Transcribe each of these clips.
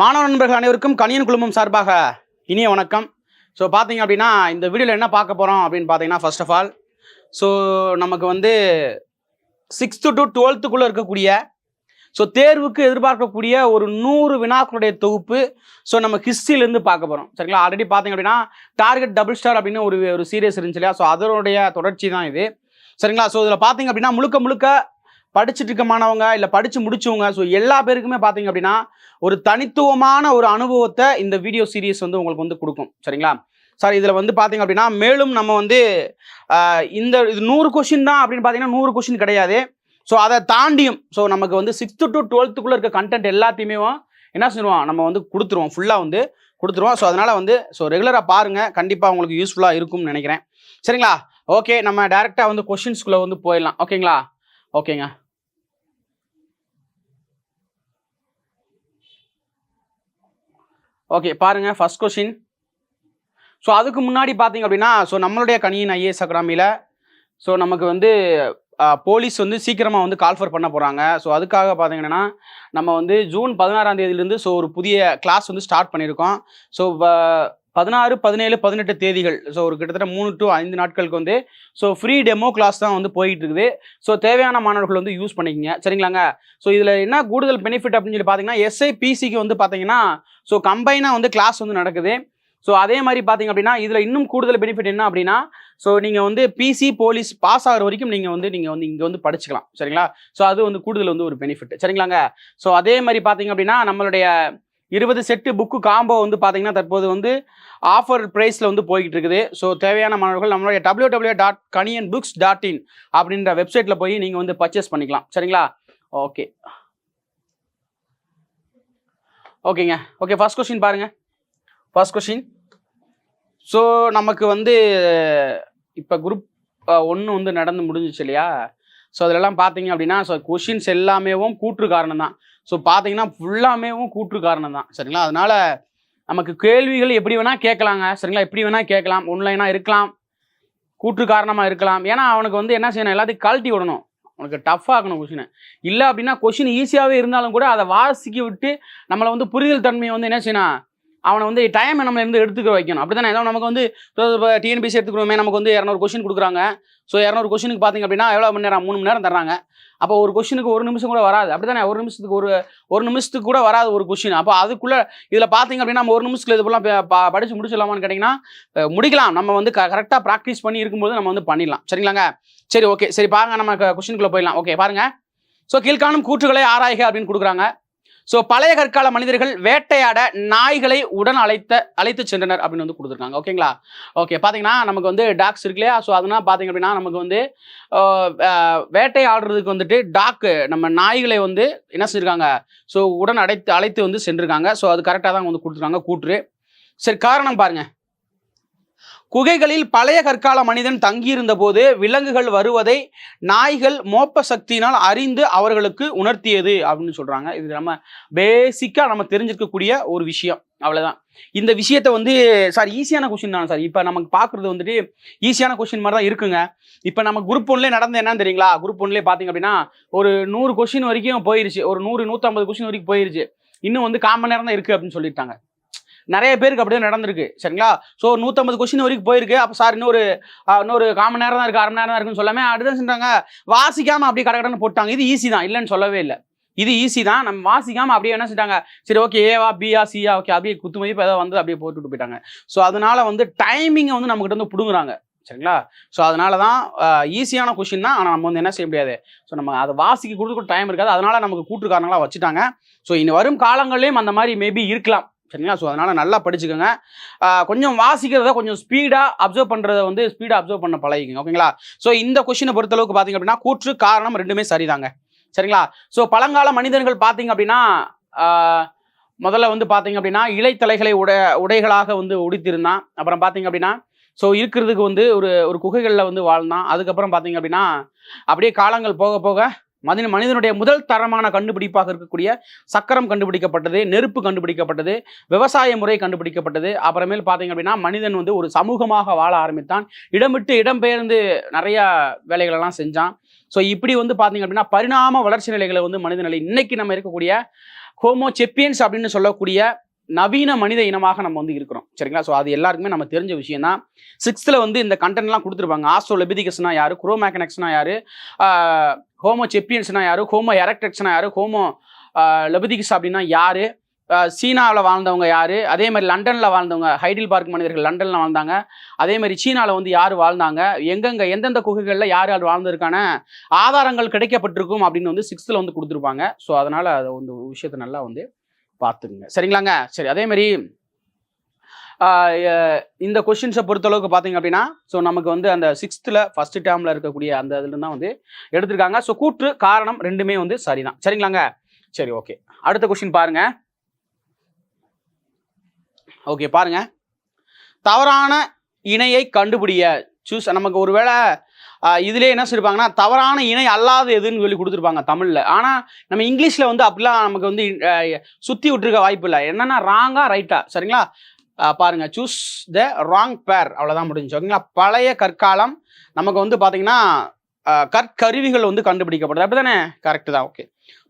மாணவ நண்பர்கள் அனைவருக்கும் கணியன் குழுமம் சார்பாக இனிய வணக்கம். ஸோ பார்த்தீங்க அப்படின்னா இந்த வீடியோவில் என்ன பார்க்க போகிறோம் அப்படின்னு பார்த்தீங்கன்னா, ஃபர்ஸ்ட் ஆஃப் ஆல் ஸோ நமக்கு வந்து 6th to 12th இருக்கக்கூடிய தேர்வுக்கு எதிர்பார்க்கக்கூடிய ஒரு 100 வினாக்களுடைய தொகுப்பு நம்ம ஹிஸ்ட்ரியிலேருந்து பார்க்க போகிறோம். சரிங்களா? ஆல்ரெடி பார்த்தீங்க அப்படின்னா டார்கெட் டபுள் ஸ்டார் அப்படின்னு ஒரு சீரியஸ் இருந்துச்சு இல்லையா? ஸோ அதனுடைய தொடர்ச்சி தான் இது. சரிங்களா? ஸோ இதில் பார்த்தீங்க அப்படின்னா முழுக்க படிச்சுட்டு இருக்க மாணவங்க இல்லை படித்து முடிச்சவங்க எல்லா பேருக்குமே பார்த்தீங்க அப்படின்னா ஒரு தனித்துவமான ஒரு அனுபவத்தை இந்த வீடியோ சீரீஸ் உங்களுக்கு கொடுக்கும். சரிங்களா? சார் இதில் பார்த்தீங்க அப்படின்னா மேலும் நம்ம இது 100 கொஷின் தான் அப்படின்னு பார்த்தீங்கன்னா 100 கொஷின் கிடையாது. அதை தாண்டியும் நமக்கு 6th to 12th இருக்க கண்டென்ட் எல்லாத்தையுமே என்ன செய்வோம், நம்ம கொடுத்துருவோம், ஃபுல்லாக கொடுத்துருவோம். அதனால் ரெகுலராக பாருங்கள், கண்டிப்பாக உங்களுக்கு யூஸ்ஃபுல்லாக இருக்கும்னு நினைக்கிறேன். சரிங்களா? ஓகே, நம்ம டேரெக்டாக கொஷின்ஸ்குள்ளே போயிடலாம். ஓகேங்களா? ஓகேங்க. ஓகே, பாருங்கள் ஃபர்ஸ்ட் கொஷின். அதுக்கு முன்னாடி பார்த்தீங்க அப்படின்னா நம்மளுடைய கணியன் ஐஏஎஸ் அகாடமியில் நமக்கு போலீஸ் சீக்கிரமாக கால்ஃபர் பண்ண போகிறாங்க. அதுக்காக பார்த்தீங்கன்னா நம்ம ஜூன் 16ஆம் தேதியிலேருந்து ஒரு புதிய கிளாஸ் ஸ்டார்ட் பண்ணியிருக்கோம். 16, 17, 18 தேதிகள் ஒரு கிட்டத்தட்ட 3 to 5 நாட்களுக்கு ஃப்ரீ டெமோ கிளாஸ் தான் போயிட்டு இருக்குது. தேவையான மாணவர்கள் யூஸ் பண்ணிக்கங்க. சரிங்களாங்க? இதில் என்ன கூடுதல் பெனிஃபிட் அப்படின்னு சொல்லி பார்த்தீங்கன்னா, SIPCக்கு பார்த்தீங்கன்னா கம்பைனாக கிளாஸ் நடக்குது. அதே மாதிரி பார்த்தீங்க அப்படின்னா இதில் இன்னும் கூடுதல் பெனிஃபிட் என்ன அப்படின்னா, நீங்கள் பிசி போலீஸ் பாஸ் ஆகிற வரைக்கும் நீங்கள் இங்கே படிச்சுக்கலாம். சரிங்களா? அது கூடுதல் ஒரு பெனிஃபிட். சரிங்களாங்க? அதே மாதிரி பார்த்தீங்க அப்படின்னா நம்மளுடைய 20 செட்டு புக்கு காம்போ பார்த்தீங்கன்னா தற்போது ஆஃபர் ப்ரைஸில் போய்கிட்டு இருக்குது. தேவையான மாணவர்கள் நம்மளுடைய www.kaniyanbooks.in அப்படின்ற வெப்சைட்டில் போய் நீங்கள் பர்ச்சேஸ் பண்ணிக்கலாம். சரிங்களா? ஓகே ஓகேங்க. ஓகே, ஃபர்ஸ்ட் கொஸ்டின் பாருங்கள். ஃபர்ஸ்ட் கொஸ்டின் நமக்கு இப்போ குரூப் 1 நடந்து முடிஞ்சிச்சு இல்லையா? அதிலெல்லாம் பார்த்தீங்க அப்படின்னா கொஷின்ஸ் எல்லாமேவும் கூற்று காரணம் தான். பார்த்தீங்கன்னா ஃபுல்லாமேவும் கூற்று காரணம் தான். சரிங்களா? அதனால் நமக்கு கேள்விகள் எப்படி வேணால் கேட்கலாங்க. சரிங்களா? எப்படி வேணால் கேட்கலாம், ஒன்லைனாக இருக்கலாம், கூற்று காரணமாக இருக்கலாம். ஏன்னா அவனுக்கு என்ன செய்யணும், எல்லாத்தையும் கழட்டி விடணும், அவனுக்கு டஃப்பாகணும் கொஷினை. இல்லை அப்படின்னா கொஷின் ஈஸியாகவே இருந்தாலும் கூட அதை வாசிக்க விட்டு நம்மளை புரிதல் தன்மையை என்ன செய்யணும், அவனை டைமை நம்ம எடுத்துக்க வைக்கணும். அப்படி தானே? ஏதோ நமக்கு இப்போ டிஎன்பிசி எடுத்துக்கிறோமே, நமக்கு 200 கொஷின் கொடுக்குறாங்க. 200 கொஷினுக்கு பார்த்தீங்க அப்படின்னா எவ்வளோ மணி நேரம், 3 மணி நேரம் தர்றாங்க. அப்போ ஒரு கொஷினுக்கு 1 நிமிஷம் கூட வராது. அப்படி தானே? ஒரு நிமிஷத்துக்கு கூட வராது ஒரு கொஷின். அப்போ அதுக்குள்ளே இதில் பார்த்தீங்க அப்படின்னா நம்ம 1 நிமிஷத்தில் இது போலாம் படித்து முடிச்சிடலாமான்னு கேட்டிங்கன்னா முடிக்கலாம். நம்ம கரெக்டாக ப்ராக்டிஸ் பண்ணி இருக்கும்போது நம்ம பண்ணிடலாம். சரிங்களாங்க? சரி, ஓகே. சரி பாருங்க, நம்ம கொஷினுக்குள்ளே போயிடலாம். ஓகே பாருங்கள். கீழ்காணும் கூற்றுகளை ஆராய்க அப்படின்னு கொடுக்குறாங்க. பழைய கற்கால மனிதர்கள் வேட்டையாட நாய்களை உடன் அழைத்து சென்றனர் அப்படின்னு கொடுத்துருக்காங்க. ஓகேங்களா? ஓகே, பார்த்தீங்கன்னா நமக்கு டாக்ஸ் இருக்கு இல்லையா? அதனால் பார்த்தீங்க அப்படின்னா நமக்கு வேட்டையாடுறதுக்கு டாக்கு நம்ம நாய்களை என்ன செஞ்சுருக்காங்க, உடன் அழைத்து சென்றிருக்காங்க. அது கரெக்டாக தான் கொடுத்துருக்காங்க கூற்று. சரி, காரணம் பாருங்க. குகைகளில் பழைய கற்கால மனிதன் தங்கியிருந்த போது விலங்குகள் வருவதை நாய்கள் மோப்ப சக்தியினால் அறிந்து அவர்களுக்கு உணர்த்தியது அப்படின்னு சொல்றாங்க. இது நம்ம பேசிக்கா நம்ம தெரிஞ்சிருக்கக்கூடிய ஒரு விஷயம். அவ்வளவுதான். இந்த விஷயத்தை சார் ஈஸியான கொஸ்டின் தான் சார். இப்போ நமக்கு பார்க்குறது ஈஸியான கொஸ்டின் மாதிரி தான் இருக்குங்க. இப்போ நம்ம குரூப் 1லே நடந்து என்னன்னு தெரியுங்களா? குரூப் 1லே பார்த்தீங்க அப்படின்னா ஒரு 100 கொஸ்டின் வரைக்கும் போயிருச்சு. ஒரு 100, 150 கொஸ்டின் வரைக்கும் போயிருச்சு. இன்னும் 1/4 மணி நேரம் தான் இருக்குது அப்படின்னு சொல்லிட்டாங்க. நிறைய பேருக்கு அப்படியே நடந்திருக்கு. சரிங்களா? 150 கொஸ்டின் வரைக்கும் போயிருக்கு. அப்போ சார் இன்னொரு 1/4 மணி நேரம் தான் இருக்குது, 1/2 மணி நேரம் தான் இருக்குன்னு சொல்லாமல் அப்படிதான் செஞ்சாங்க, வாசிக்காமல் அப்படியே கடகடன்னு போட்டாங்க. இது ஈஸி தான், இல்லைன்னு சொல்லவே இல்லை. இது ஈஸி தான். நம்ம வாசிக்காமல் அப்படியே என்ன செஞ்சாங்க, சரி ஓகே ஏவா பியா சியா ஓகே அப்படியே குத்து மதிப்பு ஏதோ அப்படியே போட்டுவிட்டு போயிட்டாங்க. அதனால டைமிங்கை நம்மகிட்ட பிடுங்குறாங்க. சரிங்களா? அதனால தான் ஈஸியான கொஸ்டின் தான். ஆனால் நம்ம என்ன செய்ய முடியாது, நம்ம அதை வாசிக்க கொடுக்க டைம் இருக்காது. அதனால நமக்கு கூற்றுக்காரங்களாக வச்சுட்டாங்க. இனி வரும் காலங்கள்லேயும் அந்த மாதிரி மேபி இருக்கலாம். சரிங்களா? அதனால் நல்லா படிச்சுக்கோங்க. கொஞ்சம் வாசிக்கிறத கொஞ்சம் ஸ்பீடாக அப்சர்வ் பண்ணுறதை ஸ்பீடாக அப்சர்வ் பண்ண பழகிக்கோங்க. ஓகேங்களா? இந்த கொஸ்டினை பொறுத்தளவுக்கு பார்த்தீங்க அப்படின்னா கூற்று காரணம் ரெண்டுமே சரிதாங்க. சரிங்களா? பழங்கால மனிதர்கள் பார்த்தீங்க அப்படின்னா முதல்ல பார்த்தீங்க அப்படின்னா இலைத்தலைகளை உடைகளாக உடுத்திருந்தான். அப்புறம் பார்த்தீங்க அப்படின்னா இருக்கிறதுக்கு ஒரு குகைகளில் வாழ்ந்தான். அதுக்கப்புறம் பார்த்தீங்க அப்படின்னா அப்படியே காலங்கள் போக போக மனிதனுடைய முதல் தரமான கண்டுபிடிப்பாக இருக்கக்கூடிய சக்கரம் கண்டுபிடிக்கப்பட்டது, நெருப்பு கண்டுபிடிக்கப்பட்டது, விவசாய முறை கண்டுபிடிக்கப்பட்டது. அப்புறமேல் பார்த்தீங்க அப்படின்னா மனிதன் ஒரு சமூகமாக வாழ ஆரம்பித்தான். இடம் விட்டு இடம்பெயர்ந்து நிறைய வேலைகளெல்லாம் செஞ்சான். இப்படி பார்த்தீங்க அப்படின்னா பரிணாம வளர்ச்சி நிலைகளை மனித நிலை இன்னைக்கு நம்ம இருக்கக்கூடிய ஹோமோ செப்பியன்ஸ் அப்படின்னு சொல்லக்கூடிய நவீன மனித இனமாக நம்ம வந்து இருக்கிறோம். சரிங்களா? ஸோ அது எல்லாருக்குமே நம்ம தெரிஞ்ச விஷயம் தான். 6th வந்து இந்த கண்டென்ட்லாம் கொடுத்துருப்பாங்க. ஆஸ்ட்ரோலெபிதிகஸ்னா யாரு, குரோமேக்கனக்ஸ்னா யாரு, ஹோமோ செப்பியன்ஸ்னா யாரு, ஹோமோ எரக்டக்ஸ்னா யாரு, ஹோமோ லெபிதிகஸ் அப்படின்னா யாரு, சீனாவில் வாழ்ந்தவங்க யாரு, அதே மாதிரி லண்டனில் வாழ்ந்தவங்க, ஹைடில்பார்க் மனிதர்கள் லண்டனில் வாழ்ந்தாங்க, அதே மாதிரி சீனாவில் வந்து யார் வாழ்ந்தாங்க, எங்கெங்க எந்தெந்த குகைகளில் யார் யார் வாழ்ந்ததுக்கான ஆதாரங்கள் கிடைக்கப்பட்டிருக்கும் அப்படின்னு வந்து 6th வந்து கொடுத்துருப்பாங்க. ஸோ அதனால் அதை வந்து விஷயத்தை நல்லா வந்து பார்த்துக்குங்க. சரிங்களாங்க? சரி, அதே மாதிரி இந்த கொஸ்டின்ஸை பொறுத்தளவுக்கு பார்த்தீங்க அப்படின்னா, ஸோ நமக்கு வந்து அந்த 6th ஃபர்ஸ்ட் டேர்மில் இருக்கக்கூடிய அந்த இதுல தான் வந்து எடுத்திருக்காங்க. ஸோ கூற்று காரணம் ரெண்டுமே வந்து சரிதான். சரிங்களாங்க? சரி, ஓகே. அடுத்த கொஸ்டின் பாருங்க. ஓகே, பாருங்க. தவறான இணையை கண்டுபிடிய சூஸ். நமக்கு ஒருவேளை இதுல என்ன சொல்லிருப்பாங்கன்னா தவறான இணை அல்லாத எதுன்னு சொல்லி கொடுத்துருப்பாங்க தமிழ்ல. ஆனா நம்ம இங்கிலீஷ்ல வந்து அப்படிலாம் நமக்கு வந்து சுத்தி விட்டுருக்க வாய்ப்பு இல்லை. என்னன்னா ராங்கா ரைட்டா. சரிங்களா? பாருங்க, சூஸ் த ராங் பேர், அவ்வளவுதான் முடிஞ்சு. ஓகேங்களா? பழைய கற்காலம் நமக்கு வந்து பாத்தீங்கன்னா கற்கருவிகள் வந்து கண்டுபிடிக்கப்படுது, அப்படித்தானே? கரெக்ட் தான். ஓகே.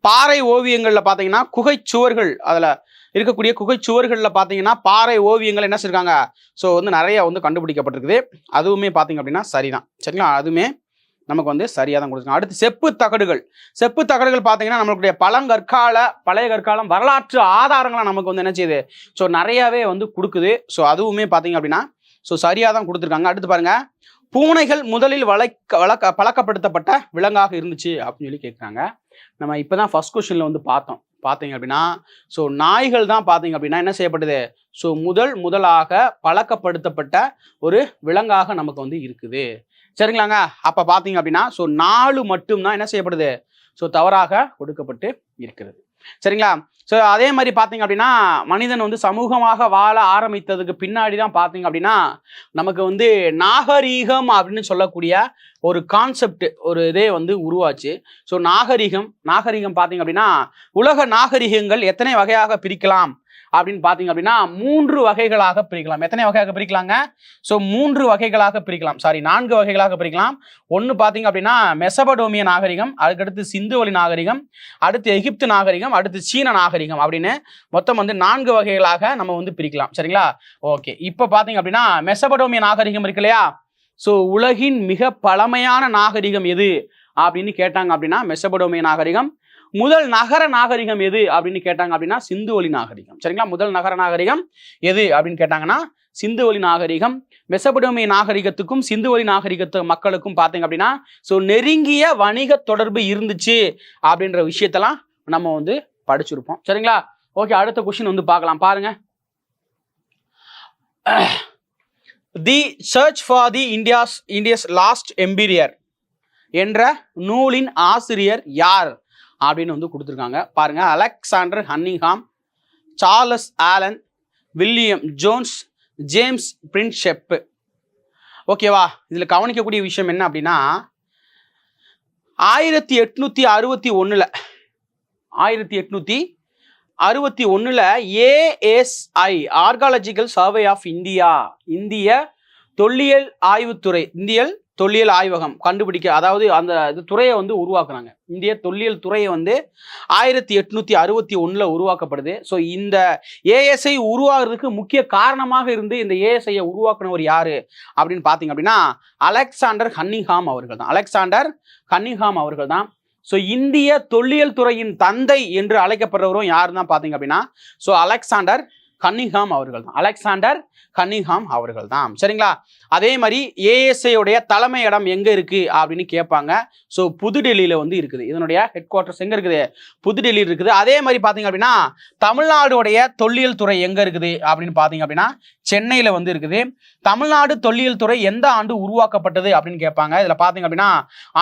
பாறை ஓவியங்கள்ல பாத்தீங்கன்னா குகை சுவர்கள், அதுல இருக்கக்கூடிய குகை சுவர்களில் பார்த்தீங்கன்னா பாறை ஓவியங்கள் என்ன செய்யிருக்காங்க, ஸோ வந்து நிறைய வந்து கண்டுபிடிக்கப்பட்டிருக்குது. அதுவுமே பார்த்தீங்க அப்படின்னா சரிதான். சரிங்களா? அதுவுமே நமக்கு வந்து சரியாக தான் கொடுத்துருக்காங்க. அடுத்து செப்பு தகடுகள். செப்பு தகடுகள் பார்த்தீங்கன்னா நம்மளுடைய பழைய கற்காலம் வரலாற்று ஆதாரங்களை நமக்கு வந்து என்ன செய்யுது, ஸோ நிறையாவே வந்து கொடுக்குது. ஸோ அதுவுமே பார்த்தீங்க அப்படின்னா ஸோ சரியாக தான் கொடுத்துருக்காங்க. அடுத்து பாருங்க, பூனைகள் முதலில் பழக்கப்படுத்தப்பட்ட விலங்காக இருந்துச்சு அப்படின்னு சொல்லி கேட்குறாங்க. நம்ம இப்போ தான் ஃபர்ஸ்ட் கொஸ்டினில் வந்து பார்த்தீங்க அப்படின்னா ஸோ நாய்கள் தான் பார்த்தீங்க அப்படின்னா என்ன செய்யப்பட்டது, ஸோ முதலாக பழக்கப்படுத்தப்பட்ட ஒரு விலங்காக நமக்கு வந்து இருக்குது. சரிங்களாங்க? அப்போ பார்த்தீங்க அப்படின்னா ஸோ 4 மட்டும்தான் என்ன செய்யப்படுது, ஸோ தவறாக கொடுக்கப்பட்டு இருக்கிறது. சரிங்களா? ஸோ அதே மாதிரி பார்த்தீங்க அப்படின்னா மனிதன் வந்து சமூகமாக வாழ ஆரம்பித்ததுக்கு பின்னாடி தான் பார்த்தீங்க அப்படின்னா நமக்கு வந்து நாகரீகம் அப்படின்னு சொல்லக்கூடிய ஒரு கான்செப்ட், ஒரு இதே வந்து உருவாச்சு. ஸோ நாகரீகம் பார்த்தீங்க அப்படின்னா உலக நாகரீகங்கள் எத்தனை வகையாக பிரிக்கலாம் அப்படின்னு பார்த்தீங்க அப்படின்னா 3 வகைகளாக பிரிக்கலாம். எத்தனை வகையாக பிரிக்கலாங்க? ஸோ 3 வகைகளாக பிரிக்கலாம். 4 வகைகளாக பிரிக்கலாம். ஒன்று பார்த்தீங்க அப்படின்னா மெசபடோமிய நாகரிகம், அதுக்கடுத்து சிந்துவெளி நாகரிகம், அடுத்து எகிப்து நாகரிகம், அடுத்து சீன நாகரிகம் அப்படின்னு மொத்தம் வந்து 4 வகைகளாக நம்ம வந்து பிரிக்கலாம். சரிங்களா? ஓகே. இப்போ பார்த்தீங்க அப்படின்னா மெசபடோமிய நாகரிகம் இருக்கு இல்லையா, ஸோ உலகின் மிக பழமையான நாகரிகம் எது அப்படின்னு கேட்டாங்க அப்படின்னா மெசபடோமிய நாகரிகம். முதல் நகர நாகரிகம் எது அப்படின்னு கேட்டாங்க அப்படின்னா சிந்துவெளி நாகரிகம். சரிங்களா? முதல் நகர நாகரிகம் எது அப்படின்னு கேட்டாங்கன்னா சிந்துவெளி நாகரிகம். மெசபடோமிய நாகரிகத்துக்கும் சிந்துவெளி நாகரிகத்து மக்களுக்கும் பார்த்தீங்க அப்படின்னா ஸோ நெருங்கிய வணிக தொடர்பு இருந்துச்சு அப்படின்ற விஷயத்தெல்லாம் நம்ம வந்து படிச்சிருப்போம். சரிங்களா? ஓகே. அடுத்த கொஸ்டின் வந்து பார்க்கலாம். பாருங்க. The search for the India's lost emperor என்ற நூலின் ஆசிரியர் யார் அப்படின்னு வந்து கொடுத்துருக்காங்க. பாருங்க, Alexander Cunningham, Charles Allen, William Jones, James Prinsep. ஓகேவா? இதுல கவனிக்கக்கூடிய விஷயம் என்ன அப்படின்னா 1861 ஏஎஸ்ஐ ஆர்காலஜிக்கல் சர்வே ஆஃப் இந்திய தொல்லியல் ஆய்வுத்துறை, தொல்லியல் ஆய்வகம் கண்டுபிடிக்க, அதாவது அந்த துறையை வந்து உருவாக்குறாங்க. இந்திய தொல்லியல் துறையை வந்து 1861 உருவாக்கப்படுது. ஸோ இந்த ஏஎஸ்ஐ உருவாகிறதுக்கு முக்கிய காரணமாக இருந்து இந்த ஏஎஸ்ஐயை உருவாக்குனவர் யாரு அப்படின்னு பார்த்தீங்க அப்படின்னா அலெக்சாண்டர் ஹன்னிங்ஹாம் அவர்கள் தான். ஸோ இந்திய தொல்லியல் துறையின் தந்தை என்று அழைக்கப்படுறவரும் யாருன்னு தான் பார்த்தீங்க அப்படின்னா ஸோ அலெக்சாண்டர் ஹன்னிங்ஹாம் அவர்கள் தான். சரிங்களா? அதே மாதிரி ஏஎஸ்ஐ உடைய தலைமை இடம் எங்க இருக்கு அப்படின்னு கேட்பாங்க. ஸோ புதுடெல்லியில வந்து இருக்குது. இதனுடைய ஹெட் குவார்டர்ஸ் எங்க இருக்குது, புதுடெல்லி இருக்குது. அதே மாதிரி பாத்தீங்க அப்படின்னா தமிழ்நாடுடைய தொல்லியல் துறை எங்க இருக்குது அப்படின்னு பாத்தீங்க அப்படின்னா சென்னையில வந்து இருக்குது. தமிழ்நாடு தொல்லியல் துறை எந்த ஆண்டு உருவாக்கப்பட்டது அப்படின்னு கேட்பாங்க. இதுல பாத்தீங்க அப்படின்னா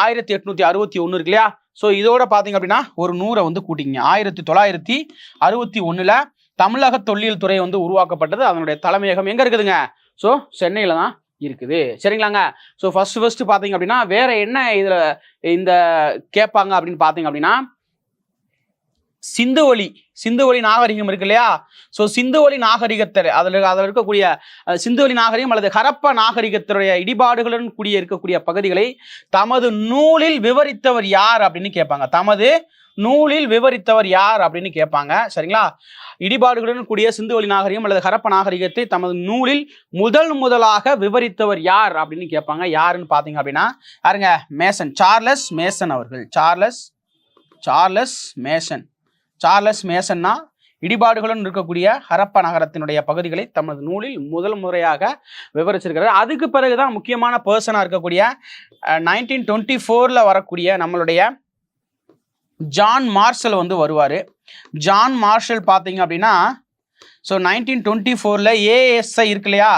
1861 இருக்கு இல்லையா, ஸோ இதோட பாத்தீங்க அப்படின்னா ஒரு 100 வந்து கூட்டிங்க. 1961 தமிழக தொல்லியல் துறை வந்து உருவாக்கப்பட்டது. அதனுடைய தலைமையகம் எங்க இருக்குதுங்க, ஸோ சென்னையில தான் இருக்குது. சரிங்களாங்க? ஸோ ஃபர்ஸ்ட் பார்த்தீங்க அப்படின்னா வேற என்ன இதுல இந்த கேட்பாங்க அப்படின்னு பார்த்தீங்க அப்படின்னா சிந்துவெளி நாகரிகம் இருக்கு இல்லையா? ஸோ சிந்துவெளி நாகரிகத்தில் அதில் இருக்கக்கூடிய சிந்துவெளி நாகரிகம் அல்லது ஹரப்பா நாகரிகத்துடைய இடிபாடுகளுடன் கூடிய இருக்கக்கூடிய பகுதிகளை தமது நூலில் விவரித்தவர் யார் அப்படின்னு கேட்பாங்க. தமது நூலில் விவரித்தவர் யார் அப்படின்னு கேட்பாங்க. சரிங்களா? இடிபாடுகளுடன் கூடிய சிந்துவெளி நாகரிகம் அல்லது ஹரப்பா நாகரிகத்தை தமது நூலில் முதலாக விவரித்தவர் யார் அப்படின்னு கேட்பாங்க. யாருன்னு பார்த்தீங்க அப்படின்னா யாருங்க? மேசன், சார்லஸ் மேசன் அவர்கள். சார்லஸ் மேசன்னா இடிபாடுகளுடன் இருக்கக்கூடிய ஹரப்பா நகரத்தினுடைய பகுதிகளை தமது நூலில் முதல் முறையாக விவரிச்சிருக்கிறார். அதுக்கு பிறகுதான் முக்கியமான பர்சனாக இருக்கக்கூடிய 1924 வரக்கூடிய நம்மளுடைய ஜான் மார்ஷல் வந்து வருவார். ஜான் மார்ஷல் பார்த்தீங்க அப்படின்னா ஸோ 1924 ஏஎஸ்ஐ இருக்கு இல்லையா?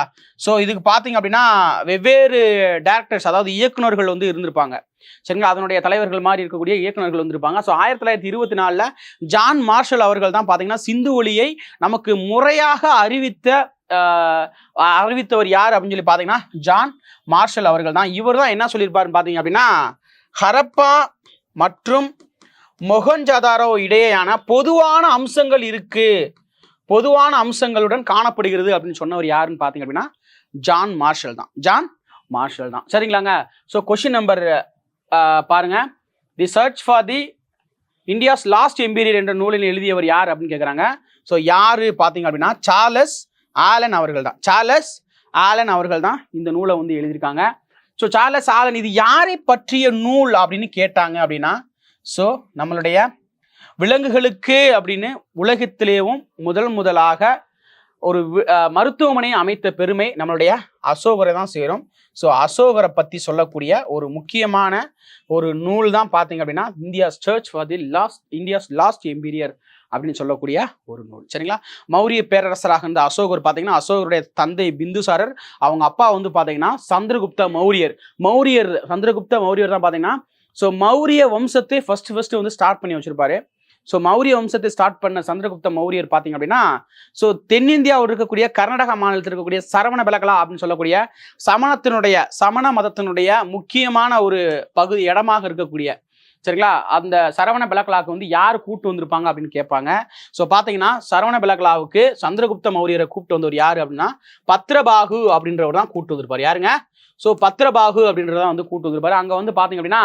ஸோ இதுக்கு பார்த்தீங்க அப்படின்னா வெவ்வேறு டேரக்டர்ஸ், அதாவது இயக்குநர்கள் வந்து இருந்திருப்பாங்க. சரிங்களா? அதனுடைய தலைவர்கள் மாதிரி இருக்கக்கூடிய இயக்குநர்கள் வந்திருப்பாங்க. ஸோ 1924 ஜான் மார்ஷல் அவர்கள் தான் பார்த்தீங்கன்னா சிந்துவெளியை நமக்கு முறையாக அறிவித்தவர் யார் அப்படின்னு சொல்லி பார்த்தீங்கன்னா ஜான் மார்ஷல் அவர்கள் தான். இவர் தான் என்ன சொல்லியிருப்பாருன்னு பார்த்தீங்க அப்படின்னா ஹரப்பா மற்றும் மொஹஞ்சதாரோ இடையேயான பொதுவான அம்சங்கள் இருக்கு, பொதுவான அம்சங்களுடன் காணப்படுகிறது அப்படின்னு சொன்னவர் யாருன்னு பார்த்தீங்க அப்படின்னா ஜான் மார்ஷல் தான். சரிங்களாங்க? ஸோ கொஸ்டின் நம்பர் பாருங்க. The search for the India's lost emperor என்ற நூலில் எழுதியவர் யார் அப்படின்னு கேட்குறாங்க. ஸோ யாரு பார்த்தீங்க அப்படின்னா சார்லஸ் ஆலன் அவர்கள் தான் இந்த நூலை வந்து எழுதியிருக்காங்க. ஸோ சார்லஸ் ஆலன் இது யாரை பற்றிய நூல் அப்படின்னு கேட்டாங்க அப்படின்னா ஸோ நம்மளுடைய விலங்குகளுக்கு அப்படின்னு உலகத்திலேயும் முதலாக ஒரு மருத்துவமனையை அமைத்த பெருமை நம்மளுடைய அசோகரை தான் சேரும். ஸோ அசோகரை பற்றி சொல்லக்கூடிய ஒரு முக்கியமான ஒரு நூல் தான் பார்த்தீங்க அப்படின்னா இந்தியாஸ் லாஸ்ட் எம்பீரியர் அப்படின்னு சொல்லக்கூடிய ஒரு நூல். சரிங்களா? மௌரிய பேரரசராக இருந்த அசோகர் பார்த்தீங்கன்னா அசோகருடைய தந்தை பிந்துசாரர், அவங்க அப்பா வந்து பார்த்தீங்கன்னா சந்திரகுப்த மௌரியர் தான் பார்த்தீங்கன்னா ஸோ மௌரிய வம்சத்தை ஃபர்ஸ்ட் வந்து ஸ்டார்ட் பண்ணி வச்சிருப்பாரு. ஸோ மௌரிய வம்சத்தை ஸ்டார்ட் பண்ண சந்திரகுப்த மௌரியர் பார்த்தீங்க அப்படின்னா ஸோ தென்னிந்தியாவில் இருக்கக்கூடிய கர்நாடகா மாநிலத்தில் இருக்கக்கூடிய சரவண பெலகலா அப்படின்னு சொல்லக்கூடிய சமண மதத்தினுடைய முக்கியமான ஒரு பகுதி இடமாக இருக்கக்கூடிய, சரிங்களா, அந்த சரவண பெலகலாவுக்கு வந்து யார் கூப்பிட்டு வந்திருப்பாங்க அப்படின்னு கேட்பாங்க. ஸோ பார்த்தீங்கன்னா சரவண பெலகலாவுக்கு சந்திரகுப்த மௌரியரை கூப்பிட்டு வந்தவர் யாரு அப்படின்னா பத்ரபாகு அப்படின்றவர் தான் கூப்பிட்டு வந்திருப்பார். யாருங்க? ஸோ பத்ரபாகு அப்படின்றதான் வந்து கூட்டு வந்திருப்பாரு. அங்கே வந்து பார்த்தீங்க அப்படின்னா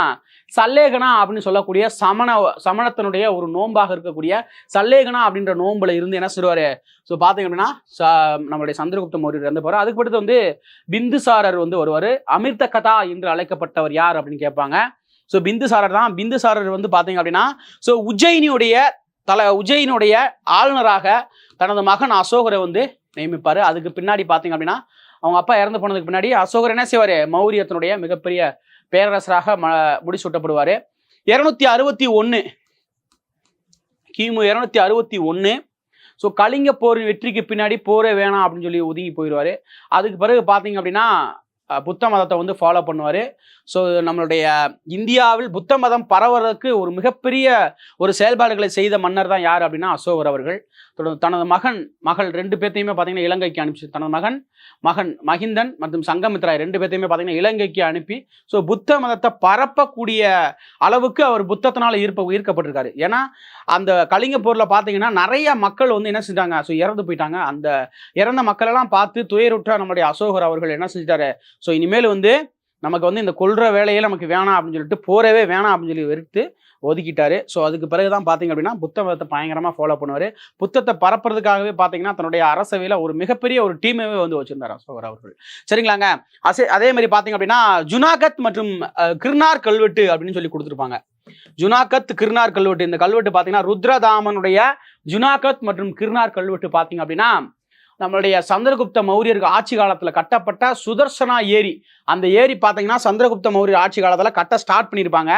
சல்லேகனா அப்படின்னு சொல்லக்கூடிய சமணத்தினுடைய ஒரு நோன்பாக இருக்கக்கூடிய சல்லேகனா அப்படின்ற நோன்புல இருந்து என்ன சொல்லுவாரு? ஸோ பார்த்தீங்க அப்படின்னா நம்மளுடைய சந்திரகுப்த மௌரியர் இறந்து போறாரு. அதுக்கு அடுத்து வந்து பிந்துசாரர் வந்து வருவார். அமிர்த கதா என்று அழைக்கப்பட்டவர் யார் அப்படின்னு கேட்பாங்க. ஸோ பிந்துசாரர் வந்து பார்த்தீங்க அப்படின்னா ஸோ உஜ்ஜயினுடைய ஆளுநராக தனது மகன் அசோகரை வந்து நியமிப்பார். அதுக்கு பின்னாடி பார்த்தீங்க அப்படின்னா அவங்க அப்பா இறந்து போனதுக்கு பின்னாடி அசோகர் என்ன செய்வார்? மௌரியத்தினுடைய மிகப்பெரிய பேரரசராக முடிசூட்டப்படுவார். 261 கிமு 261 ஸோ கலிங்க போரின் வெற்றிக்கு பின்னாடி போரே வேணாம் அப்படின்னு சொல்லி ஒதுங்கி போயிடுவார். அதுக்கு பிறகு பார்த்தீங்க அப்படின்னா புத்த மதத்தை வந்து ஃபாலோ பண்ணுவார். ஸோ நம்மளுடைய இந்தியாவில் புத்த மதம் பரவுறதுக்கு ஒரு மிகப்பெரிய ஒரு செயல்பாடுகளை செய்த மன்னர் தான் யார் அப்படின்னா அசோகர் அவர்கள். தனது மகள் 2 பேர்த்தையுமே பார்த்தீங்கன்னா இலங்கைக்கு அனுப்பிச்சு, தனது மகன் மகிந்தன் மற்றும் சங்கமித்ராய் 2 பேர்த்தையுமே பார்த்தீங்கன்னா இலங்கைக்கு அனுப்பி ஸோ புத்த மதத்தை பரப்பக்கூடிய அளவுக்கு அவர் புத்தத்தினால் ஈர்க்கப்பட்டிருக்காரு. ஏன்னா அந்த கலிங்க போரில் பார்த்தீங்கன்னா நிறைய மக்கள் வந்து என்ன செஞ்சாங்க? ஸோ இறந்து போயிட்டாங்க. அந்த இறந்த மக்களெல்லாம் பார்த்து துயருற்ற நம்மளுடைய அசோகர் அவர்கள் என்ன செஞ்சிட்டாரு? ஸோ இனிமேல் வந்து நமக்கு வந்து இந்த கொல்ற வேலையே நமக்கு வேணாம் அப்படின்னு சொல்லிட்டு போரவே வேணாம் அப்படின்னு சொல்லி வெறுத்து ஒதுக்கிட்டாரு. ஸோ அதுக்கு பிறகுதான் பார்த்தீங்க அப்படின்னா புத்த மதத்தை பயங்கரமாக ஃபாலோ பண்ணுவார். புத்தத்தை பரப்புறதுக்காகவே பார்த்தீங்கன்னா தன்னுடைய அரசவையில் ஒரு மிகப்பெரிய ஒரு டீமையே வந்து வச்சிருந்தார் அசோகர் அவர்கள். சரிங்களாங்க? அதே மாதிரி பார்த்தீங்க அப்படின்னா ஜுனாகத் மற்றும் கிர்னார் கல்வெட்டு அப்படின்னு சொல்லி கொடுத்துருப்பாங்க. ஜுனாகத் கிர்னார் கல்வெட்டு, இந்த கல்வெட்டு பார்த்தீங்கன்னா ருத்ரதாமனுடைய ஜுனாகத் மற்றும் கிர்னார் கல்வெட்டு பார்த்தீங்க அப்படின்னா நம்மளுடைய சந்திரகுப்த மௌரியருக்கு ஆட்சி காலத்தில் கட்டப்பட்ட சுதர்சனா ஏரி, அந்த ஏரி பார்த்தீங்கன்னா சந்திரகுப்த மௌரியர் ஆட்சி காலத்தில் கட்ட ஸ்டார்ட் பண்ணியிருப்பாங்க.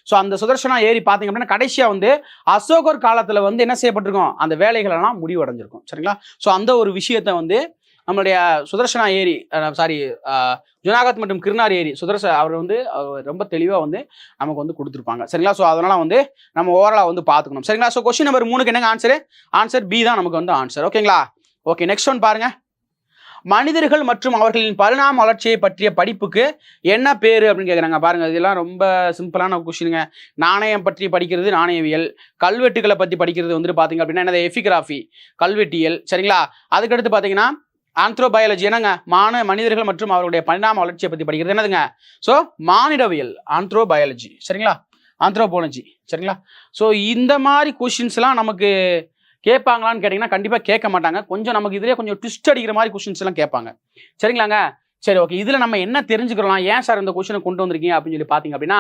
ஸோ அந்த சுதர்சனா ஏரி பார்த்தீங்க அப்படின்னா கடைசியாக வந்து அசோகர் காலத்தில் வந்து என்ன செய்யப்பட்டிருக்கும்? அந்த வேலைகளெல்லாம் முடிவடைஞ்சிருக்கும். சரிங்களா? ஸோ அந்த ஒரு விஷயத்தை வந்து நம்மளுடைய சுதர்சனா ஏரி ஜுனாகத் மற்றும் கிர்னார் ஏரி அவர் வந்து ரொம்ப தெளிவாக வந்து நமக்கு வந்து கொடுத்துருப்பாங்க. சரிங்களா? ஸோ அதனால் வந்து நம்ம ஓவராலாக வந்து பார்த்துக்கணும். சரிங்களா? ஸோ கொஸ்டின் நம்பர் 3க்கு என்னங்க ஆன்சர் பி தான் நமக்கு வந்து ஆன்சர். ஓகேங்களா? ஓகே, நெக்ஸ்ட் ஒன் பாருங்க. மனிதர்கள் மற்றும் அவர்களின் பரிணாம வளர்ச்சியை பற்றிய படிப்புக்கு என்ன பேரு அப்படின்னு கேட்குறாங்க. பாருங்க, இதெல்லாம் ரொம்ப சிம்பிளான கொஸ்டினுங்க. நாணயம் பற்றி படிக்கிறது நாணயவியல், கல்வெட்டுகளை பற்றி படிக்கிறது வந்துட்டு பார்த்தீங்க அப்படின்னா என்னது எபிகிராஃபி, கல்வெட்டியல். சரிங்களா? அதுக்கடுத்து பார்த்தீங்கன்னா ஆந்த்ரோபயாலஜி, என்னங்க மனிதர்கள் மற்றும் அவருடைய பரிணாம வளர்ச்சியை பற்றி படிக்கிறது என்னதுங்க? ஸோ மானிடவியல், ஆந்த்ரோபயாலஜி. சரிங்களா? ஆந்த்ரோபாலஜி. சரிங்களா? ஸோ இந்த மாதிரி கொஷின்ஸ்லாம் நமக்கு கேட்பாங்களான்னு கேட்டிங்கன்னா கண்டிப்பாக கேட்க மாட்டாங்க. கொஞ்சம் நமக்கு இதிலே கொஞ்சம் ட்விஸ்ட் அடிக்கிற மாதிரி கொஷின்ஸ் எல்லாம் கேட்பாங்க. சரிங்களாங்க? சரி, ஓகே. இதில் நம்ம என்ன தெரிஞ்சுக்கலாம், ஏன் சார் இந்த கொஷினை கொண்டு வந்திருக்கீங்க அப்படின்னு சொல்லி பார்த்தீங்க அப்படின்னா,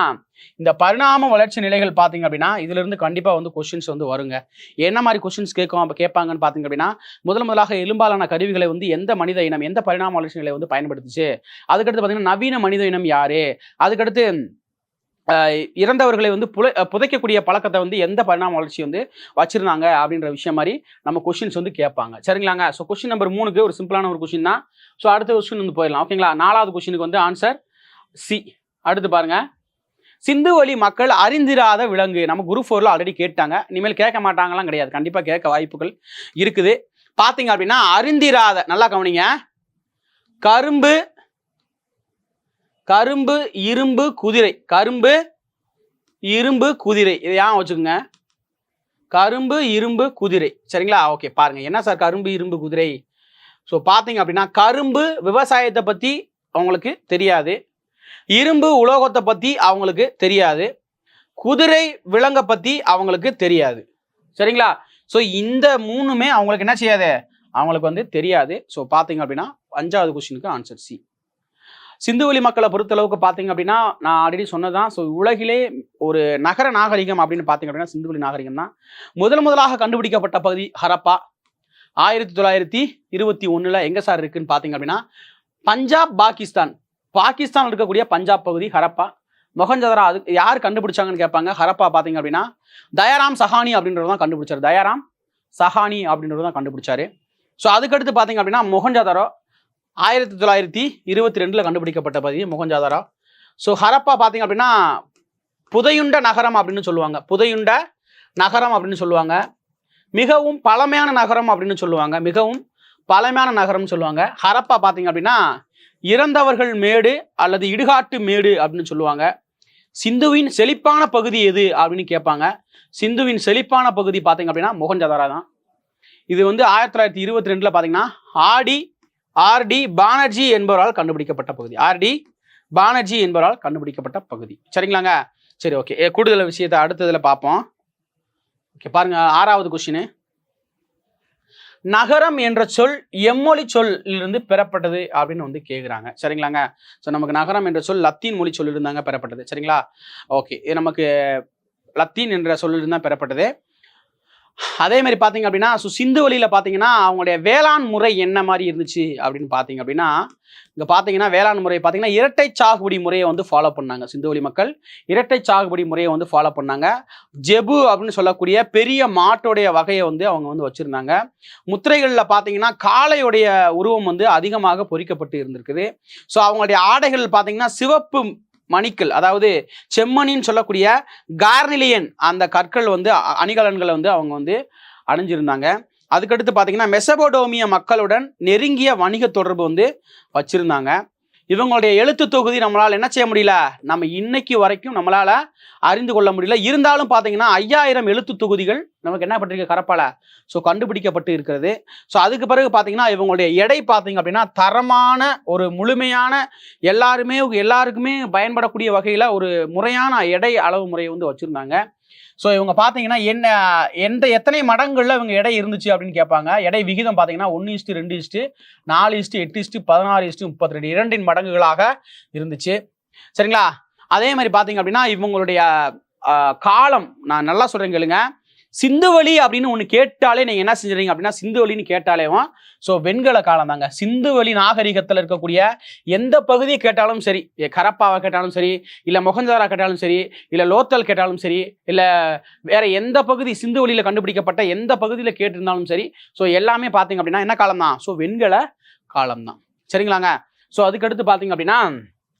இந்த பரிணாம வளர்ச்சி நிலைகள் பார்த்தீங்க அப்படின்னா இதிலிருந்து கண்டிப்பாக வந்து கொஷின்ஸ் வந்து வருங்க. என்ன மாதிரி கொஷின்ஸ் கேட்பாங்கன்னு பார்த்தீங்க அப்படின்னா, முதலாக எலும்பாலான கருவிகளை வந்து எந்த மனித இனம் எந்த பரிணாம வளர்ச்சி நிலையை வந்து பயன்படுத்துச்சு, அதுக்கடுத்து பார்த்தீங்கன்னா நவீன மனித இனம் யாரு, அதுக்கடுத்து இறந்தவர்களை வந்து புதைக்கக்கூடிய பழக்கத்தை வந்து எந்த பரிணாம வளர்ச்சி வந்து வச்சிருந்தாங்க அப்படின்ற விஷயம் மாதிரி நம்ம கொஸ்டின்ஸ் வந்து கேட்பாங்க. சரிங்களாங்க? ஸோ கொஸ்டின் நம்பர் 3க்கு ஒரு சிம்பிளான ஒரு கொஸ்டின் தான். ஸோ அடுத்த கொஸ்டின் வந்து போயிடலாம். ஓகேங்களா? 4வது கொஸ்டினுக்கு வந்து ஆன்சர் சி. அடுத்து பாருங்க, சிந்துவெளி மக்கள் அறிந்திராத விலங்கு. நம்ம குரூப் 4ல ஆல்ரெடி கேட்டாங்க, இனிமேல் கேட்க மாட்டாங்கலாம் கிடையாது, கண்டிப்பாக கேட்க வாய்ப்புகள் இருக்குது. பார்த்தீங்க அப்படின்னா அறிந்திராத, நல்லா கவனிங்க, கரும்பு இரும்பு குதிரை. கரும்பு இரும்பு குதிரை, இதை ஏன் வச்சுக்கோங்க, கரும்பு இரும்பு குதிரை. சரிங்களா? ஓகே. பாருங்க, என்ன சார் கரும்பு இரும்பு குதிரை? ஸோ பார்த்தீங்க அப்படின்னா கரும்பு விவசாயத்தை பற்றி அவங்களுக்கு தெரியாது, இரும்பு உலோகத்தை பற்றி அவங்களுக்கு தெரியாது, குதிரை விலங்கை பற்றி அவங்களுக்கு தெரியாது. சரிங்களா? ஸோ இந்த 3மே அவங்களுக்கு என்ன செய்யாது, அவங்களுக்கு வந்து தெரியாது. ஸோ பார்த்தீங்க அப்படின்னா 5வது கொஸ்டினுக்கு ஆன்சர் சி. சிந்துவெளி மக்களை பொறுத்தளவுக்கு பார்த்தீங்க அப்படின்னா நான் ஆல்ரெடி சொன்னதான். ஸோ உலகிலே ஒரு நகர நாகரிகம் அப்படின்னு பார்த்தீங்க அப்படின்னா சிந்துவெளி நாகரிகம் தான். முதலாக கண்டுபிடிக்கப்பட்ட பகுதி ஹரப்பா. 1921 எங்கே சார் இருக்குன்னு பார்த்தீங்க அப்படின்னா பஞ்சாப், பாகிஸ்தான் இருக்கக்கூடிய பஞ்சாப் பகுதி ஹரப்பா. மொஹஞ்சதாரோ அது யார் கண்டுபிடிச்சாங்கன்னு கேட்பாங்க. ஹரப்பா பார்த்தீங்க அப்படின்னா தயாராம் சஹானி அப்படின்றதான் கண்டுபிடிச்சார். தயாராம் சஹானி அப்படின்றது தான் கண்டுபிடிச்சாரு. ஸோ அதுக்கடுத்து பார்த்தீங்க அப்படின்னா மொஹஞ்சதாரோ 1922 கண்டுபிடிக்கப்பட்ட பகுதி மொஹஞ்சதாரோ. ஸோ ஹரப்பா பார்த்தீங்க அப்படின்னா புதையுண்ட நகரம் அப்படின்னு சொல்லுவாங்க. புதையுண்ட நகரம் அப்படின்னு சொல்லுவாங்க. மிகவும் பழமையான நகரம் அப்படின்னு சொல்லுவாங்க. மிகவும் பழமையான நகரம்னு சொல்லுவாங்க. ஹரப்பா பார்த்தீங்க அப்படின்னா இறந்தவர்கள் மேடு அல்லது இடுகாட்டு மேடு அப்படின்னு சொல்லுவாங்க. சிந்துவின் செழிப்பான பகுதி எது அப்படின்னு கேட்பாங்க. சிந்துவின் செழிப்பான பகுதி பார்த்தீங்க அப்படின்னா மொஹஞ்சதாரோ தான். இது வந்து 1922 பார்த்தீங்கன்னா ஆர்டி பானர்ஜி என்பவரால் கண்டுபிடிக்கப்பட்ட பகுதி. ஆர்டி பானர்ஜி என்பவரால் கண்டுபிடிக்கப்பட்ட பகுதி. சரிங்களாங்க? சரி, ஓகே. கூடுதல் விஷயத்தை அடுத்ததுல பார்ப்போம். ஓகே, பாருங்க 6வது கொஸ்டின். நகரம் என்ற சொல் எம்மொழி சொல்லிருந்து பெறப்பட்டது அப்படின்னு வந்து கேட்குறாங்க. சரிங்களாங்க? ஸோ நமக்கு நகரம் என்ற சொல் லத்தீன் மொழி சொல்லிருந்தாங்க பெறப்பட்டது. சரிங்களா? ஓகே, நமக்கு லத்தீன் என்ற சொல்லிருந்து தான் பெறப்பட்டது. அதே மாதிரி பார்த்தீங்க அப்படின்னா சிந்துவெளியில் பார்த்தீங்கன்னா அவங்களுடைய வேளாண் முறை என்ன மாதிரி இருந்துச்சு அப்படின்னு பார்த்தீங்க அப்படின்னா இங்கே பார்த்தீங்கன்னா வேளாண் முறை பார்த்தீங்கன்னா இரட்டை சாகுபடி முறையை வந்து ஃபாலோ பண்ணாங்க. சிந்துவெளி மக்கள் இரட்டை சாகுபடி முறையை வந்து ஃபாலோ பண்ணாங்க. ஜெபு அப்படின்னு சொல்லக்கூடிய பெரிய மாட்டோடைய வகையை வந்து அவங்க வந்து வச்சுருந்தாங்க. முத்திரைகளில் பார்த்தீங்கன்னா காளையுடைய உருவம் வந்து அதிகமாக பொறிக்கப்பட்டு இருந்திருக்குது. ஸோ அவங்களுடைய ஆடைகள் பார்த்தீங்கன்னா சிவப்பு மணிக்கள், அதாவது செம்மணின்னு சொல்லக்கூடிய கார்னிலியன் அந்த கற்கள் வந்து அணிகலன்களை வந்து அவங்க வந்து அணிஞ்சிருந்தாங்க. அதுக்கடுத்து பார்த்தீங்கன்னா மெசபோடோமிய மக்களுடன் நெருங்கிய வணிக தொடர்பு வந்து வச்சிருந்தாங்க. இவங்களுடைய எழுத்து தொகுதி நம்மளால் என்ன செய்ய முடியல, நம்ம இன்னைக்கு வரைக்கும் நம்மளால அறிந்து கொள்ள முடியல. இருந்தாலும் பார்த்தீங்கன்னா 5000 எழுத்து தொகுதிகள் நமக்கு என்ன பண்ணிருக்கு ஹரப்பால ஸோ கண்டுபிடிக்கப்பட்டு இருக்கிறது. ஸோ அதுக்கு பிறகு பார்த்தீங்கன்னா இவங்களுடைய எடை பார்த்தீங்க அப்படின்னா தரமான ஒரு முழுமையான எல்லாருக்குமே பயன்படக்கூடிய வகையில் ஒரு முறையான எடை அளவு முறையை வந்து வச்சுருந்தாங்க. ஸோ இவங்க பார்த்தீங்கன்னா எத்தனை மடங்குகளில் இவங்க எடை இருந்துச்சு அப்படின்னு கேட்பாங்க. எடை விகிதம் பார்த்தீங்கன்னா 1:2:4:8:16:32 2 மடங்குகளாக இருந்துச்சு. சரிங்களா? அதே மாதிரி பார்த்தீங்க அப்படின்னா இவங்களுடைய காலம் நான் நல்லா சொல்கிறேன் கேளுங்க. சிந்துவெளி அப்படின்னு ஒன்று கேட்டாலே நீங்கள் என்ன செஞ்சுறீங்க அப்படின்னா சிந்துவெளின்னு கேட்டாலேவும் ஸோ வெண்கல காலம் தாங்க. சிந்துவெளி நாகரிகத்தில் இருக்கக்கூடிய எந்த பகுதியை கேட்டாலும் சரி, ஹரப்பாவை கேட்டாலும் சரி, இல்லை மொஹஞ்சதாரோ கேட்டாலும் சரி, இல்லை லோத்தல் கேட்டாலும் சரி, இல்லை வேற எந்த பகுதி சிந்துவெளியில் கண்டுபிடிக்கப்பட்ட எந்த பகுதியில் கேட்டிருந்தாலும் சரி, ஸோ எல்லாமே பார்த்தீங்க அப்படின்னா என்ன காலம் தான், ஸோ வெண்கல காலம் தான். சரிங்களாங்க? ஸோ அதுக்கடுத்து பார்த்தீங்க அப்படின்னா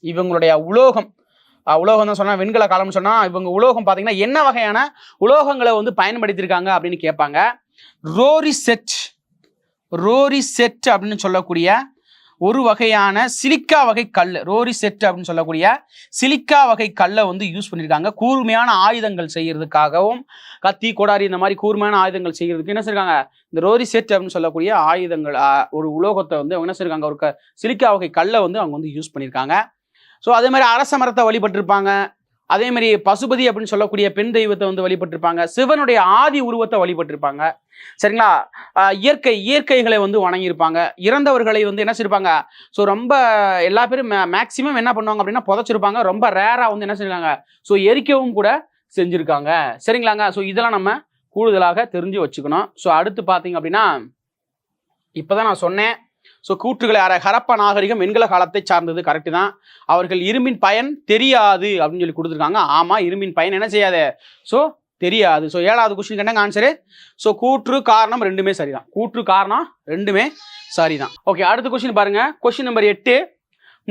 இவங்களுடைய உலோகம் தான் சொன்னால் வெண்கல காலம்னு சொன்னால் இவங்க உலோகம் பார்த்தீங்கன்னா என்ன வகையான உலோகங்களை வந்து பயன்படுத்தியிருக்காங்க அப்படின்னு கேட்பாங்க. ரோரி செட் அப்படின்னு சொல்லக்கூடிய ஒரு வகையான சிலிக்கா வகை கல், ரோரி செட் அப்படின்னு சொல்லக்கூடிய சிலிக்கா வகை கல்லை வந்து யூஸ் பண்ணியிருக்காங்க. கூர்மையான ஆயுதங்கள் செய்யறதுக்காகவும், கத்தி கோடாரி இந்த மாதிரி கூர்மையான ஆயுதங்கள் செய்யறதுக்கு என்ன செய்றாங்க, இந்த ரோரி செட் அப்படின்னு சொல்லக்கூடிய ஆயுதங்கள் ஒரு உலோகத்தை வந்து அவங்க என்ன செய்றாங்க, ஒரு சிலிக்கா வகை கல்லை வந்து அவங்க வந்து யூஸ் பண்ணியிருக்காங்க. ஸோ அதே மாதிரி அரச மரத்தை வழிபட்டிருப்பாங்க. அதே மாதிரி பசுபதி அப்படின்னு சொல்லக்கூடிய பெண் தெய்வத்தை வந்து வழிபட்டிருப்பாங்க. சிவனுடைய ஆதி உருவத்தை வழிபட்டிருப்பாங்க. சரிங்களா? இயற்கைகளை வந்து வணங்கியிருப்பாங்க. இறந்தவர்களை வந்து என்ன செய்யிருப்பாங்க, ஸோ ரொம்ப எல்லா பேரும் மேக்சிமம் என்ன பண்ணுவாங்க அப்படின்னா புதைச்சிருப்பாங்க. ரொம்ப ரேராக வந்து என்ன செஞ்சிருக்காங்க, ஸோ எரிக்கவும் கூட செஞ்சுருக்காங்க. சரிங்களாங்க? ஸோ இதெல்லாம் நம்ம கூடுதலாக தெரிஞ்சு வச்சுக்கணும். ஸோ அடுத்து பார்த்தீங்க அப்படின்னா, இப்போதான் நான் சொன்னேன். ஸோ கூற்றுகளை ஹரப்பா நாகரிகம் வெண்கல காலத்தை சார்ந்தது, கரெக்டு தான். அவர்கள் இரும்பின் பயன் தெரியாது அப்படின்னு சொல்லி கொடுத்துருக்காங்க. ஆமாம், இரும்பின் பயன் என்ன செய்யாது, ஸோ தெரியாது. ஸோ 7வது கொஸ்டின் என்னங்க ஆன்சரு, ஸோ கூற்று காரணம் ரெண்டுமே சரிதான். கூற்று காரணம் ரெண்டுமே சரிதான். ஓகே, அடுத்த கொஸ்டின் பாருங்க. கொஸ்டின் நம்பர் 8,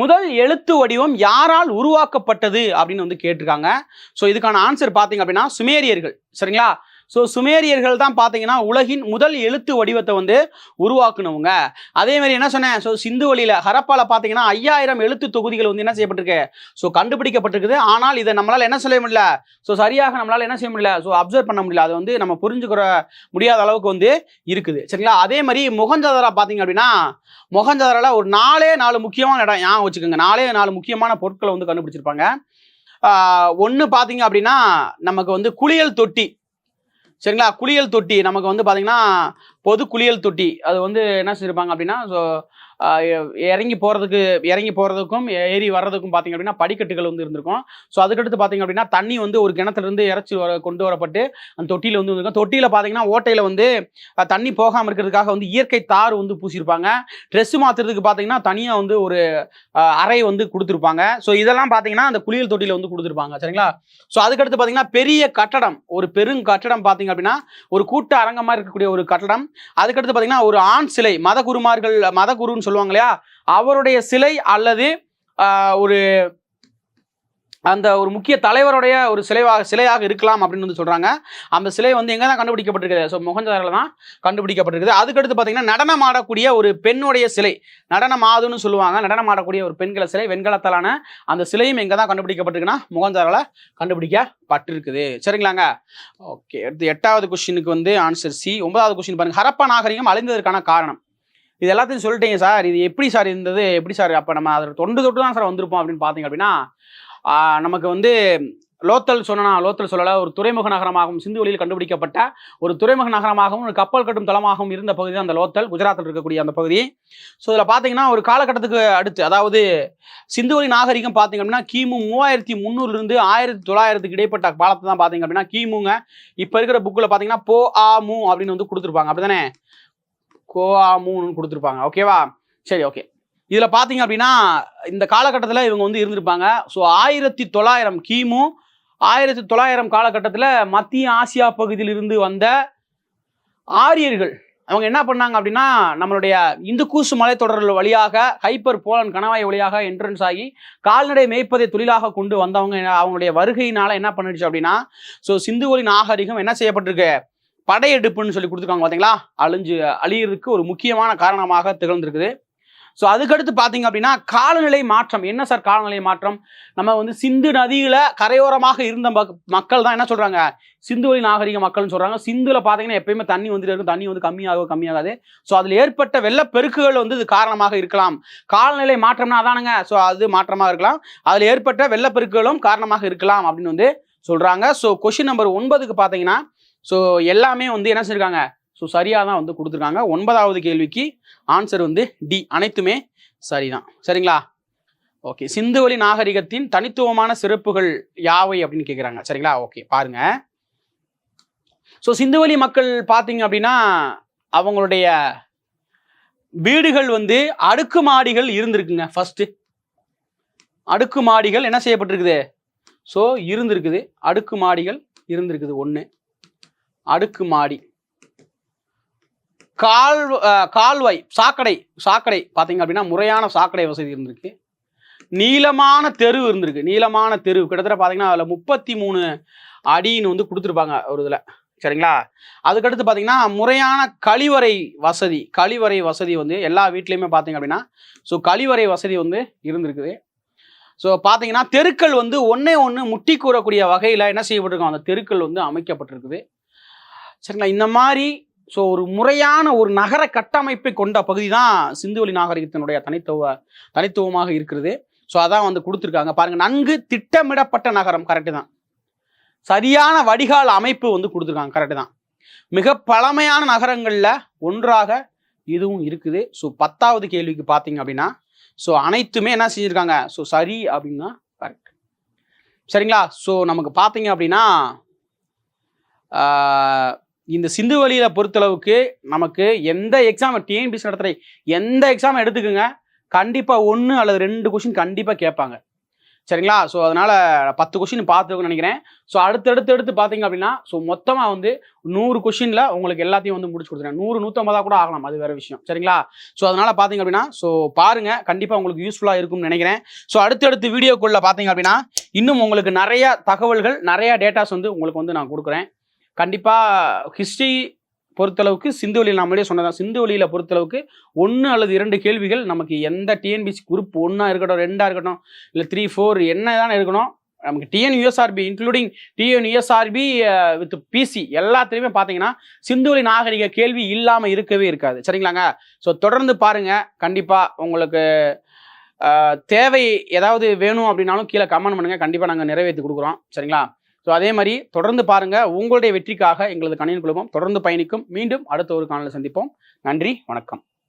முதல் எழுத்து வடிவம் யாரால் உருவாக்கப்பட்டது அப்படின்னு வந்து கேட்டிருக்காங்க. ஸோ இதுக்கான ஆன்சர் பார்த்தீங்க அப்படின்னா சுமேரியர்கள். சரிங்களா? ஸோ சுமேரியர்கள் தான் பார்த்தீங்கன்னா உலகின் முதல் எழுத்து வடிவத்தை வந்து உருவாக்குனவங்க. அதே மாதிரி என்ன சொன்னேன், ஸோ சிந்து வழியில் ஹரப்பால பார்த்தீங்கன்னா 5000 எழுத்து தொகுதிகள் வந்து என்ன செய்யப்பட்டிருக்கு, ஸோ கண்டுபிடிக்கப்பட்டிருக்குது. ஆனால் இதை நம்மளால் என்ன சொல்ல முடியல, ஸோ சரியாக நம்மளால் என்ன செய்ய முடியல, ஸோ அப்சர்வ் பண்ண முடியல. அது வந்து நம்ம புரிஞ்சுக்கிற முடியாத அளவுக்கு வந்து இருக்குது. சரிங்களா? அதே மாதிரி மொஹஞ்சதாரோ பார்த்தீங்க அப்படின்னா, மொஹஞ்சதாரோல ஒரு 4 முக்கியமான இடம் ஞாபகம் வச்சுக்கோங்க. 4 முக்கியமான பொருட்களை வந்து கண்டுபிடிச்சிருப்பாங்க. ஒன்று பார்த்தீங்க அப்படின்னா நமக்கு வந்து குளியல் தொட்டி. சரிங்களா? குளியல் தொட்டி நமக்கு வந்து பார்த்தீங்கன்னா பொது குளியல் தொட்டி. அது வந்து என்ன செஞ்சிருப்பாங்க அப்படின்னா, ஸோ இறங்கி போகிறதுக்கும் ஏறி வர்றதுக்கும் பார்த்தீங்க அப்படின்னா படிக்கட்டுகள் வந்து இருந்திருக்கும். ஸோ அதுக்கடுத்து பார்த்தீங்க அப்படின்னா தண்ணி வந்து ஒரு கிணத்துலேருந்து இறச்சி கொண்டு வரப்பட்டு அந்த தொட்டியில் வந்து இருக்கும். தொட்டியில் பார்த்தீங்கன்னா ஓட்டையில் வந்து தண்ணி போகாமல் இருக்கிறதுக்காக வந்து இயற்கை தார் வந்து பூசியிருப்பாங்க. ட்ரெஸ்ஸு மாற்றுறதுக்கு பார்த்தீங்கன்னா தனியாக வந்து ஒரு அறை வந்து கொடுத்துருப்பாங்க. ஸோ இதெல்லாம் பார்த்தீங்கன்னா அந்த குளியல் தொட்டியில் வந்து கொடுத்துருப்பாங்க. சரிங்களா? ஸோ அதுக்கடுத்து பார்த்தீங்கன்னா பெரிய கட்டடம், ஒரு பெருங்கட்டடம் பார்த்தீங்க அப்படின்னா ஒரு கூட்ட அரங்கமாக இருக்கக்கூடிய ஒரு கட்டடம். அதுக்கடுத்து பார்த்தீங்கன்னா ஒரு ஆண் சிலை, மதகுருன்னு சொல்லுவாங்க இல்லையா, அவருடைய சிலை அல்லது ஒரு அந்த ஒரு முக்கிய தலைவருடைய ஒரு சிலையாக இருக்கலாம் அப்படின்னு வந்து சொல்றாங்க. அந்த சிலை வந்து எங்க தான் கண்டுபிடிக்கப்பட்டிருக்குது, ஸோ மொஹஞ்சதாரோல தான் கண்டுபிடிக்கப்பட்டிருக்குது. அதுக்கடுத்து பார்த்தீங்கன்னா நடனம் ஆடக்கூடிய ஒரு பெண்ணுடைய சிலை, நடனம் ஆடுன்னு சொல்லுவாங்க, நடனம் ஆடக்கூடிய ஒரு பெண்கள சிலை, வெண்கலத்தாலான அந்த சிலையும் எங்க தான் கண்டுபிடிக்கப்பட்டிருக்குன்னா மொஹஞ்சதாரோல கண்டுபிடிக்கப்பட்டிருக்குது. சரிங்களாங்க? ஓகே, அடுத்து 8வது கொஸ்டினுக்கு வந்து ஆன்சர் சி. 9வது கொஸ்டின் பாருங்க. ஹரப்பா நாகரிகம் அழிந்ததற்கான காரணம். இது எல்லாத்தையும் சொல்லிட்டீங்க சார், இது எப்படி சார் இருந்தது, எப்படி சார் அப்போ நம்ம அதில் தொட்டு தான் சார் வந்திருப்போம் அப்படின்னு பார்த்தீங்க அப்படின்னா, நமக்கு வந்து லோத்தல் சொல்லலை, ஒரு துறைமுக நகரமாகவும் சிந்து வழியில் கண்டுபிடிக்கப்பட்ட ஒரு துறைமுக நகரமாகவும் ஒரு கப்பல் கட்டும் தளமாகவும் இருந்த பகுதி தான் அந்த லோத்தல், குஜராத்தில் இருக்கக்கூடிய அந்த பகுதி. ஸோ இதில் பார்த்தீங்கன்னா ஒரு காலகட்டத்துக்கு அடுத்து, அதாவது சிந்து வழி நாகரிகம் பார்த்தீங்க அப்படின்னா கிமு 3300 1900 இடைப்பட்ட காலத்தை தான் பார்த்தீங்க அப்படின்னா கிமுங்க. இப்போ இருக்கிற புக்கில் பார்த்தீங்கன்னா போ ஆ மூ அப்படின்னு வந்து கொடுத்துருப்பாங்க, அப்படி தானே, கோஆமுன்னு கொடுத்துருப்பாங்க. ஓகேவா? சரி, ஓகே. இதில் பார்த்தீங்க அப்படின்னா இந்த காலகட்டத்தில் இவங்க வந்து இருந்திருப்பாங்க. ஸோ 1900 கிமு 1900 காலகட்டத்தில் மத்திய ஆசியா பகுதியிலிருந்து வந்த ஆரியர்கள் அவங்க என்ன பண்ணாங்க அப்படின்னா நம்மளுடைய இந்துக்கூஸ் மலைத்தொடர்கள் வழியாக ஹைப்பர் போலன் கணவாய் வழியாக என்ட்ரன்ஸ் ஆகி கால்நடை மேய்ப்பதை தொழிலாக கொண்டு வந்தவங்க அவங்களுடைய வருகையினால என்ன பண்ணிடுச்சு அப்படின்னா, ஸோ சிந்துவெளி நாகரிகம் என்ன செய்யப்பட்டிருக்கு, படையெடுப்புன்னு சொல்லி கொடுத்துருக்காங்க பார்த்தீங்களா, அழியிறதுக்கு ஒரு முக்கியமான காரணமாக திகழ்ந்திருக்குது. ஸோ அதுக்கடுத்து பார்த்தீங்க அப்படின்னா காலநிலை மாற்றம். என்ன சார் காலநிலை மாற்றம், நம்ம வந்து சிந்து நதியில் கரையோரமாக இருந்த மக்கள் தான் என்ன சொல்கிறாங்க, சிந்துவெளி நாகரிக மக்கள்னு சொல்கிறாங்க. சிந்துவில் பார்த்தீங்கன்னா எப்பயுமே தண்ணி வந்துட்டு இருக்கும், தண்ணி வந்து கம்மியாகாது. ஸோ அதில் ஏற்பட்ட வெள்ளப்பெருக்குகள் வந்து இது காரணமாக இருக்கலாம். காலநிலை மாற்றம்னா அதானுங்க, ஸோ அது மாற்றமாக இருக்கலாம், அதில் ஏற்பட்ட வெள்ளப்பெருக்குகளும் காரணமாக இருக்கலாம் அப்படின்னு வந்து சொல்கிறாங்க. ஸோ கொஸ்டின் நம்பர் 9க்கு பார்த்தீங்கன்னா ஸோ எல்லாமே வந்து என்ன செஞ்சிருக்காங்க, ஸோ சரியாக தான் வந்து கொடுத்துருக்காங்க. 9வது கேள்விக்கு ஆன்சர் வந்து டி, அனைத்துமே சரிதான். சரிங்களா? ஓகே, சிந்துவெளி நாகரிகத்தின் தனித்துவமான சிறப்புகள் யாவை அப்படின்னு கேட்குறாங்க. சரிங்களா? ஓகே, பாருங்க. ஸோ சிந்துவெளி மக்கள் பார்த்தீங்க அப்படின்னா அவங்களுடைய வீடுகள் வந்து அடுக்குமாடிகள் இருந்திருக்குங்க. ஃபர்ஸ்ட் அடுக்குமாடிகள் என்ன செய்யப்பட்டிருக்குது, ஸோ இருந்திருக்குது, அடுக்குமாடிகள் இருந்திருக்குது. 1 அடுக்குமாடி, கால்வாய், சாக்கடை பார்த்தீங்க அப்படின்னா முறையான சாக்கடை வசதி இருந்திருக்கு. நீளமான தெரு இருந்திருக்கு, நீளமான தெரு கிட்டத்தட்ட பார்த்தீங்கன்னா அதில் 33 அடின்னு வந்து கொடுத்துருப்பாங்க ஒரு இதில். சரிங்களா. அதுக்கடுத்து பார்த்தீங்கன்னா முறையான கழிவறை வசதி வந்து எல்லா வீட்லேயுமே பார்த்தீங்க அப்படின்னா ஸோ கழிவறை வசதி வந்து இருந்திருக்குது. ஸோ பார்த்தீங்கன்னா தெருக்கள் வந்து ஒன்றே ஒன்று முட்டி கூறக்கூடிய வகையில் என்ன செய்யப்பட்டிருக்கோம், அந்த தெருக்கள் வந்து அமைக்கப்பட்டிருக்குது. சரிங்களா. இந்த மாதிரி ஸோ ஒரு முறையான ஒரு நகர கட்டமைப்பை கொண்ட பகுதி தான் சிந்துவெளி நாகரிகத்தினுடைய தனித்துவமாக இருக்கிறது. ஸோ அதான் வந்து கொடுத்துருக்காங்க பாருங்கள். நன்கு திட்டமிடப்பட்ட நகரம், கரெக்டு தான். சரியான வடிகால் அமைப்பு வந்து கொடுத்துருக்காங்க, கரெக்டு தான். மிக பழமையான நகரங்களில் ஒன்றாக இதுவும் இருக்குது. ஸோ 10வது கேள்விக்கு பார்த்தீங்க அப்படின்னா ஸோ அனைத்துமே என்ன செஞ்சுருக்காங்க, ஸோ சரி அப்படின்னா கரெக்ட். சரிங்களா. ஸோ நமக்கு பார்த்தீங்க அப்படின்னா இந்த சிந்துவெளியில பொறுத்தளவுக்கு நமக்கு எந்த எக்ஸாம் டிஎன்பிஎஸ்சி நடத்துகிற எந்த எக்ஸாம் எடுத்துக்கோங்க, கண்டிப்பாக 1 அல்லது 2 கொஷின் கண்டிப்பாக கேட்பாங்க. சரிங்களா. ஸோ அதனால் 10 கொஷின் பார்த்துக்கணும்னு நினைக்கிறேன். ஸோ அடுத்து பார்த்தீங்க அப்படின்னா ஸோ மொத்தமாக வந்து 100 கொஷினில் உங்களுக்கு எல்லாத்தையும் வந்து முடிச்சு கொடுத்துருங்க. 100 150 கூட ஆகலாம், அது வேறு விஷயம். சரிங்களா. ஸோ அதனால் பார்த்தீங்க அப்படின்னா ஸோ பாருங்கள், கண்டிப்பாக உங்களுக்கு யூஸ்ஃபுல்லாக இருக்கும்னு நினைக்கிறேன். ஸோ அடுத்தடுத்து வீடியோக்குள்ளே பார்த்தீங்க அப்படின்னா இன்னும் உங்களுக்கு நிறைய தகவல்கள், நிறைய டேட்டாஸ் வந்து உங்களுக்கு வந்து நான் கொடுக்குறேன். கண்டிப்பாக ஹிஸ்ட்ரி பொறுத்தளவுக்கு சிந்துவெளியில் நம்மளே சொன்னதான், சிந்துவெளியில் பொறுத்தளவுக்கு 1 அல்லது 2 கேள்விகள் நமக்கு எந்த டிஎன்பிஎஸ்சி குரூப் 1 இருக்கட்டும், 2 இருக்கட்டும், இல்லை 3, 4 என்ன தான் இருக்கணும், நமக்கு TNUSRB including TNUSRB with PC எல்லாத்துலேயுமே பார்த்தீங்கன்னா சிந்துவெளி நாகரிக கேள்வி இல்லாமல் இருக்கவே இருக்காது. சரிங்களாங்க. ஸோ தொடர்ந்து பாருங்கள். கண்டிப்பாக உங்களுக்கு தேவை ஏதாவது வேணும் அப்படின்னாலும் கீழே கமெண்ட் பண்ணுங்கள், கண்டிப்பாக நாங்கள் நிறைவேற்றி கொடுக்குறோம். சரிங்களா. ஸோ அதே மாதிரி தொடர்ந்து பாருங்கள். உங்களுடைய வெற்றிக்காக எங்களது கணினி குழுமம் தொடர்ந்து பயணிக்கும். மீண்டும் அடுத்த ஒரு காணொளியில் சந்திப்போம். நன்றி, வணக்கம்.